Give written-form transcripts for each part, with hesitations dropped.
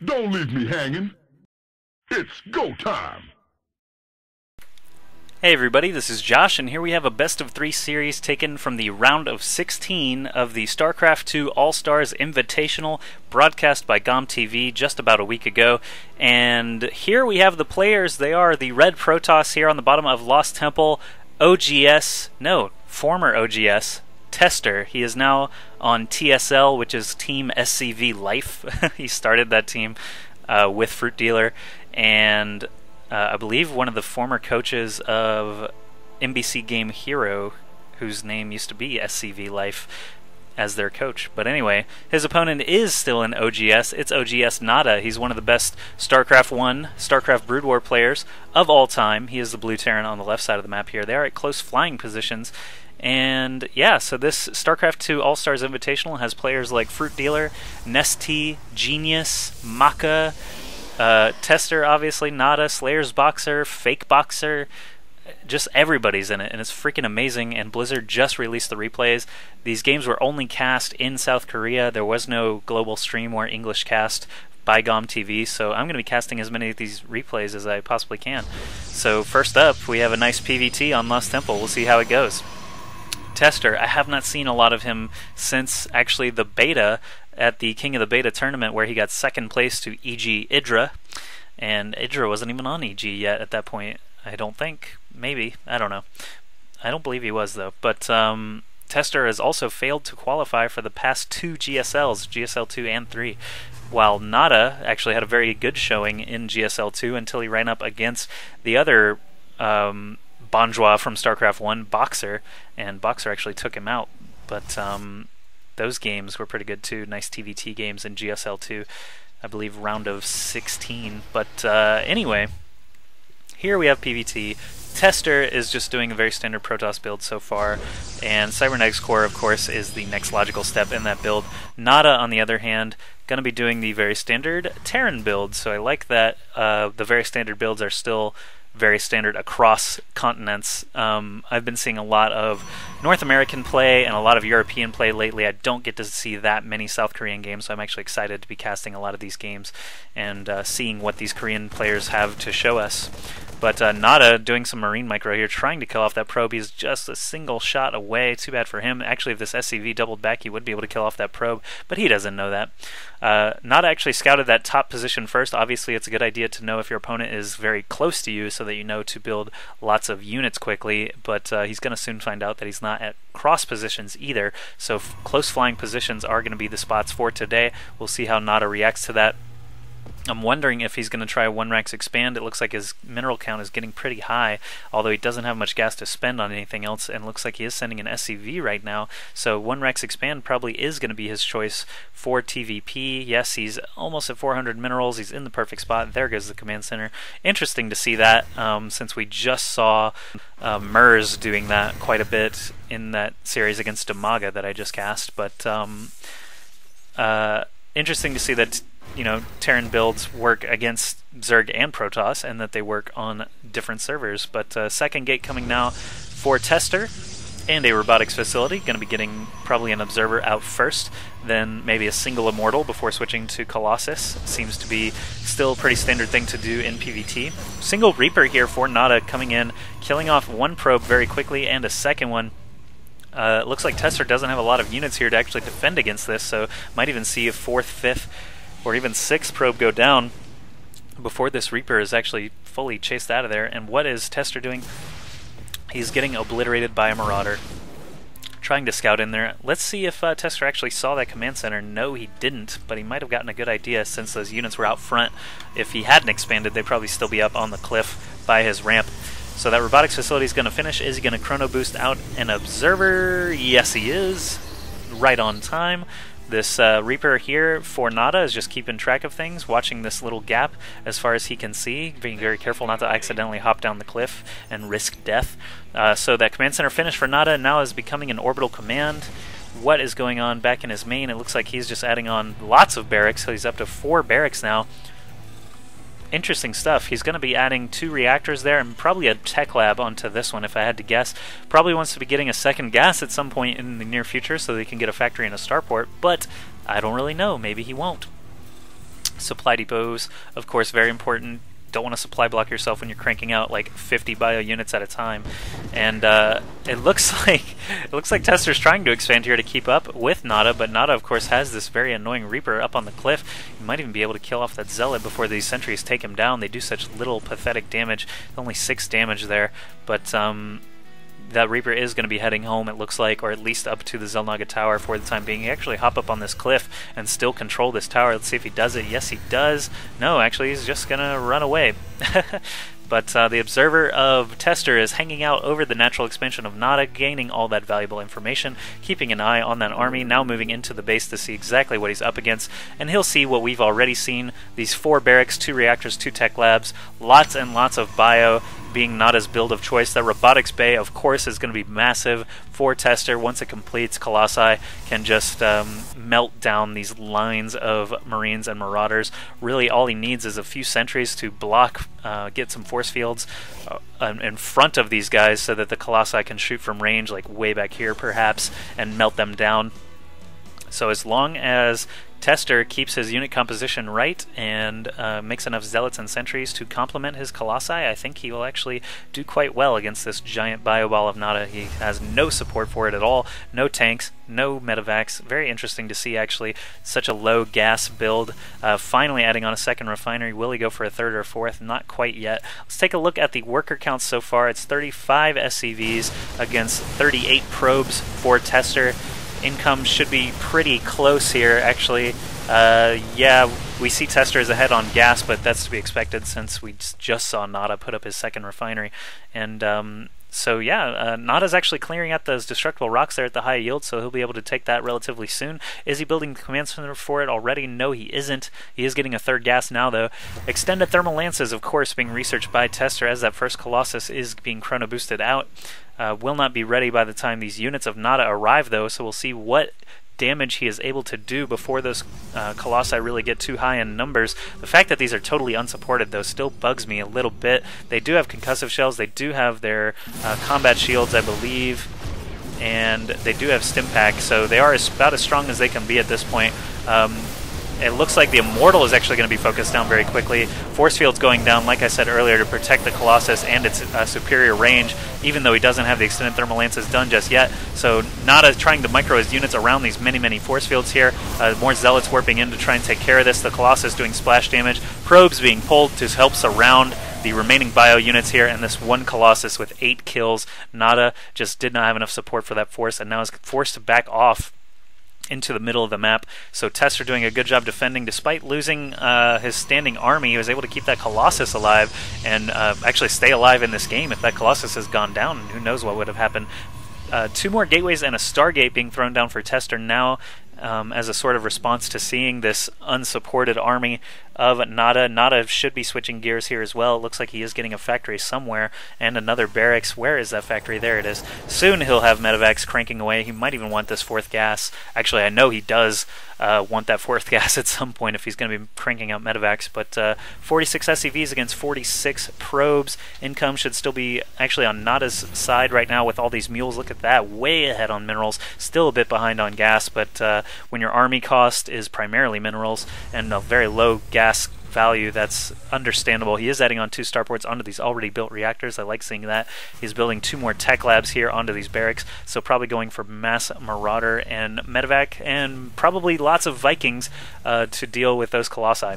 Don't leave me hanging. It's go time. Hey everybody, this is Josh, and here we have a best of 3 series taken from the round of 16 of the StarCraft 2 All Stars Invitational, broadcast by GOM TV just about a week ago. And here we have the players. They are the Red Protoss here on the bottom of Lost Temple, former OGS, Tester. He is now on TSL, which is Team SCV Life. He started that team with Fruit Dealer, and I believe one of the former coaches of NBC Game Hero, whose name used to be SCV Life, as their coach. But anyway, his opponent is still in OGS. It's OGS NaDa. He's one of the best StarCraft 1, StarCraft Brood War players of all time. He is the blue Terran on the left side of the map here. They are at close flying positions. And yeah, so this StarCraft 2 All Stars Invitational has players like Fruit Dealer, Nesty, Genius, Maka, Tester, obviously, NaDa, Slayer's Boxer, Fake Boxer, just everybody's in it, and it's freaking amazing. And Blizzard just released the replays. These games were only cast in South Korea. There was no global stream or English cast by GOM TV, so I'm going to be casting as many of these replays as I possibly can. So first up, we have a nice PvT on Lost Temple. We'll see how it goes. Tester, I have not seen a lot of him since actually the beta at the King of the Beta tournament, where he got second place to EG Idra, and Idra wasn't even on EG yet at that point, I don't think. Maybe, I don't know. I don't believe he was though. But Tester has also failed to qualify for the past 2 GSLs, GSL 2 and 3, while NaDa actually had a very good showing in GSL 2 until he ran up against the other Bonjour from StarCraft 1, Boxer, and Boxer actually took him out. But those games were pretty good too. Nice TVT games in GSL 2, I believe round of 16. But anyway, here we have PvT. Tester is just doing a very standard Protoss build so far, and Cybernetics Core, of course, is the next logical step in that build. NaDa, on the other hand, going to be doing the very standard Terran build, so I like that the very standard builds are still very standard across continents. I've been seeing a lot of North American play and a lot of European play lately. I don't get to see that many South Korean games, so I'm actually excited to be casting a lot of these games and seeing what these Korean players have to show us. But NaDa doing some Marine Micro here, trying to kill off that probe. He's just a single shot away. Too bad for him. Actually, if this SCV doubled back, he would be able to kill off that probe, but he doesn't know that. NaDa actually scouted that top position first. Obviously, it's a good idea to know if your opponent is very close to you so that you know to build lots of units quickly, but he's going to soon find out that he's not at cross positions either, so close flying positions are going to be the spots for today. We'll see how NaDa reacts to that. I'm wondering if he's going to try 1 Rax Expand. It looks like his mineral count is getting pretty high, although he doesn't have much gas to spend on anything else, and looks like he is sending an SCV right now, so 1 Rax Expand probably is going to be his choice for TVP. Yes, he's almost at 400 minerals. He's in the perfect spot. There goes the command center. Interesting to see that, since we just saw Mers doing that quite a bit in that series against Damaga that I just cast, but interesting to see that Terran builds work against Zerg and Protoss, and that they work on different servers. But second gate coming now for Tester, and a robotics facility. Going to be getting probably an observer out first, then maybe a single immortal before switching to Colossus. Seems to be still a pretty standard thing to do in PvT. Single Reaper here for NaDa coming in, killing off 1 probe very quickly, and a second one. It looks like Tester doesn't have a lot of units here to actually defend against this, so might even see a 4th, 5th, or even 6th probe go down before this Reaper is actually fully chased out of there. And what is Tester doing? He's getting obliterated by a Marauder, trying to scout in there. Let's see if Tester actually saw that command center. No, he didn't, but he might have gotten a good idea since those units were out front. If he hadn't expanded, they'd probably still be up on the cliff by his ramp. So that robotics facility is going to finish. Is he going to chrono boost out an observer? Yes, he is. Right on time. This Reaper here for NaDa is just keeping track of things, watching this little gap as far as he can see, being very careful not to accidentally hop down the cliff and risk death. So that command center finish for NaDa now is becoming an orbital command. What is going on back in his main? It looks like he's just adding on lots of barracks, so he's up to 4 barracks now. Interesting stuff. He's going to be adding 2 reactors there and probably a tech lab onto this one if I had to guess. Probably wants to be getting a second gas at some point in the near future so they can get a factory and a starport, but I don't really know. Maybe he won't. Supply depots, of course, very important. Don't want to supply block yourself when you're cranking out like 50 bio units at a time. And it looks like Tester's trying to expand here to keep up with NaDa, but NaDa, of course, has this very annoying Reaper up on the cliff. He might even be able to kill off that Zealot before these sentries take him down. They do such little pathetic damage, only 6 damage there, but that Reaper is going to be heading home, it looks like, or at least up to the Xel'Naga Tower for the time being. He actually hop up on this cliff and still control this tower. Let's see if he does it. Yes, he does. No, actually, he's just going to run away. But the observer of Tester is hanging out over the natural expansion of NaDa, gaining all that valuable information, keeping an eye on that army, now moving into the base to see exactly what he's up against, and he'll see what we've already seen, these 4 barracks, 2 reactors, 2 tech labs, lots and lots of bio, being NaDa's build of choice. That robotics bay, of course, is going to be massive for Tester. Once it completes, Colossi can just melt down these lines of Marines and Marauders. Really, all he needs is a few sentries to block, get some force fields in front of these guys so that the Colossi can shoot from range, like way back here perhaps, and melt them down. So as long as Tester keeps his unit composition right and makes enough Zealots and Sentries to complement his Colossi, I think he will actually do quite well against this giant bioball of NaDa. He has no support for it at all, no tanks, no medevacs. Very interesting to see, actually, such a low gas build. Finally adding on a second refinery. Will he go for a third or fourth? Not quite yet. Let's take a look at the worker counts so far. It's 35 SCVs against 38 probes for Tester. Income should be pretty close here, actually. Yeah, we see Tester is ahead on gas, but that's to be expected since we just saw NaDa put up his second refinery. And so yeah, NaDa's actually clearing out those destructible rocks there at the high yield, so he'll be able to take that relatively soon. Is he building the command center for it already? No, he isn't. He is getting a third gas now, though. Extended thermal lances, of course, being researched by Tester as that first Colossus is being chrono boosted out. Will not be ready by the time these units of NaDa arrive, though, so we'll see what damage he is able to do before those Colossi really get too high in numbers. The fact that these are totally unsupported, though, still bugs me a little bit. They do have concussive shells, they do have their combat shields, I believe, and they do have stim pack, so they are about as strong as they can be at this point. It looks like the Immortal is actually going to be focused down very quickly. Force field's going down, like I said earlier, to protect the Colossus and its superior range, even though he doesn't have the extended thermal lances done just yet. So NaDa trying to micro his units around these many force fields here. More Zealots warping in to try and take care of this. The Colossus doing splash damage. Probes being pulled to help surround the remaining bio units here, and this one Colossus with 8 kills. NaDa just did not have enough support for that force, and now is forced to back off into the middle of the map. So Tester doing a good job defending despite losing his standing army. He was able to keep that Colossus alive and actually stay alive in this game. If that Colossus has gone down, who knows what would have happened. 2 more gateways and a Stargate being thrown down for Tester now as a sort of response to seeing this unsupported army of NaDa. NaDa should be switching gears here as well. It looks like he is getting a factory somewhere and another barracks. Where is that factory? There it is. Soon he'll have medevacs cranking away. He might even want this 4th gas. Actually, I know he does want that 4th gas at some point if he's going to be cranking out medevacs. But 46 SCVs against 46 probes. Income should still be actually on NaDa's side right now with all these mules. Look at that. Way ahead on minerals. Still a bit behind on gas, but when your army cost is primarily minerals and a very low gas value, that's understandable. He is adding on 2 starports onto these already built reactors. I like seeing that. He's building 2 more tech labs here onto these barracks, so probably going for mass Marauder and medevac, and probably lots of Vikings to deal with those Colossi.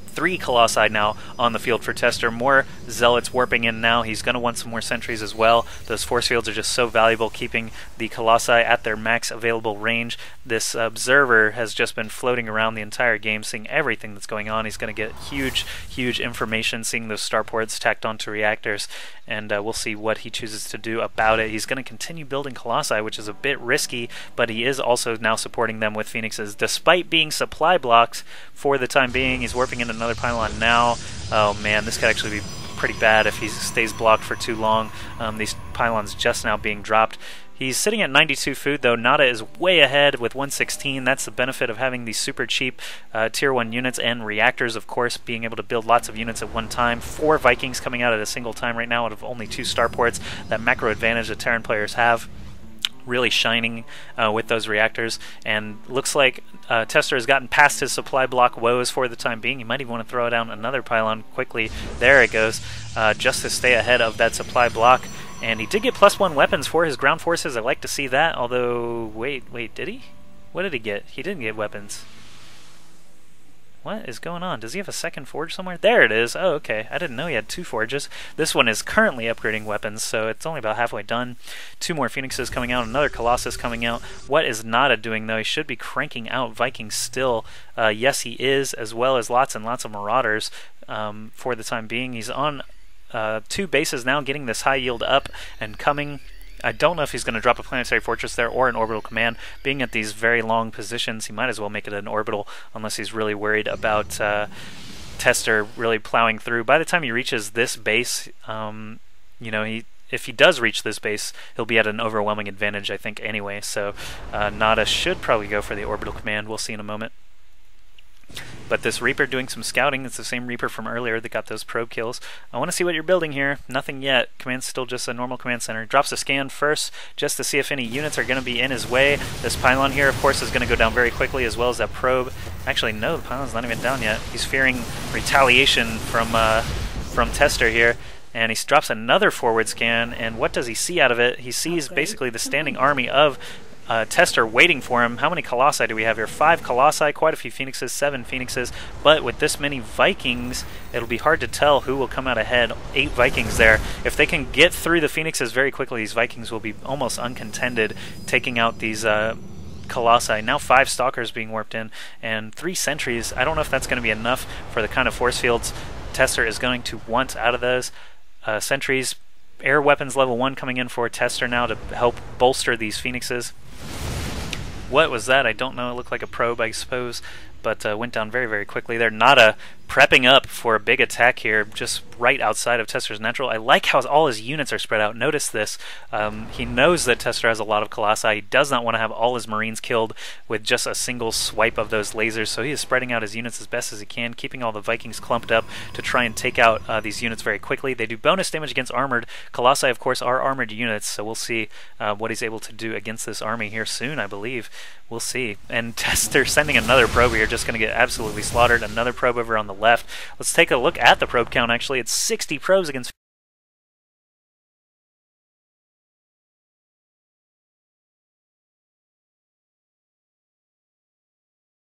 3 Colossi now on the field for Tester. More Zealots warping in now. He's going to want some more sentries as well. Those force fields are just so valuable, keeping the Colossi at their max available range. This observer has just been floating around the entire game, seeing everything that's going on. He's going to get huge information, seeing those starports tacked onto reactors, and we'll see what he chooses to do about it. He's going to continue building Colossi, which is a bit risky, but he is also now supporting them with Phoenixes, despite being supply blocked for the time being. He's warping in another pylon now. Oh man, this could actually be pretty bad if he stays blocked for too long. These pylons just now being dropped. He's sitting at 92 food, though. NaDa is way ahead with 116. That's the benefit of having these super cheap Tier 1 units and reactors, of course, being able to build lots of units at one time. 4 Vikings coming out at a single time right now out of only 2 starports. That macro advantage that Terran players have. really shining with those reactors, and looks like Tester has gotten past his supply block woes for the time being. He might even want to throw down another pylon quickly. There it goes, just to stay ahead of that supply block. And he did get +1 weapons for his ground forces. I like to see that, although, wait, did he? What did he get? He didn't get weapons. What is going on? Does he have a second forge somewhere? There it is. Oh, okay. I didn't know he had 2 forges. This one is currently upgrading weapons, so it's only about halfway done. 2 more Phoenixes coming out, another Colossus coming out. What is NaDa doing, though? He should be cranking out Vikings still. Yes, he is, as well as lots and lots of Marauders for the time being. He's on 2 bases now, getting this high yield up and coming. I don't know if he's going to drop a planetary fortress there or an orbital command. Being at these very long positions, he might as well make it an orbital, unless he's really worried about Tester really plowing through. By the time he reaches this base, you know, if he does reach this base, he'll be at an overwhelming advantage, I think, anyway. So NaDa should probably go for the orbital command. We'll see in a moment. But this Reaper doing some scouting. It's the same Reaper from earlier that got those probe kills. I want to see what you're building here. Nothing yet. Command's still just a normal command center. Drops a scan first just to see if any units are going to be in his way. This pylon here, of course, is going to go down very quickly, as well as that probe. Actually, no, the pylon's not even down yet. He's fearing retaliation from Tester here. And he drops another forward scan, and what does he see out of it? He sees basically the standing army of Tester waiting for him. How many Colossi do we have here? 5 Colossi, quite a few Phoenixes, 7 Phoenixes, but with this many Vikings, it'll be hard to tell who will come out ahead. 8 Vikings there. If they can get through the Phoenixes very quickly, these Vikings will be almost uncontended, taking out these Colossi. Now 5 Stalkers being warped in, and 3 Sentries. I don't know if that's going to be enough for the kind of force fields Tester is going to want out of those. Sentries, air weapons level 1 coming in for Tester now to help bolster these Phoenixes. What was that? I don't know. It looked like a probe, I suppose, but went down very, very quickly there. NaDa prepping up for a big attack here, just right outside of Tester's natural. I like how all his units are spread out. Notice this. He knows that Tester has a lot of Colossi. He does not want to have all his Marines killed with just a single swipe of those lasers, so he is spreading out his units as best as he can, keeping all the Vikings clumped up to try and take out these units very quickly. They do bonus damage against armored. Colossi, of course, are armored units, so we'll see what he's able to do against this army here soon, I believe. We'll see. And Tester sending another probe here, just going to get absolutely slaughtered. Another probe over on the left. Let's take a look at the probe count, actually. It's 60 probes against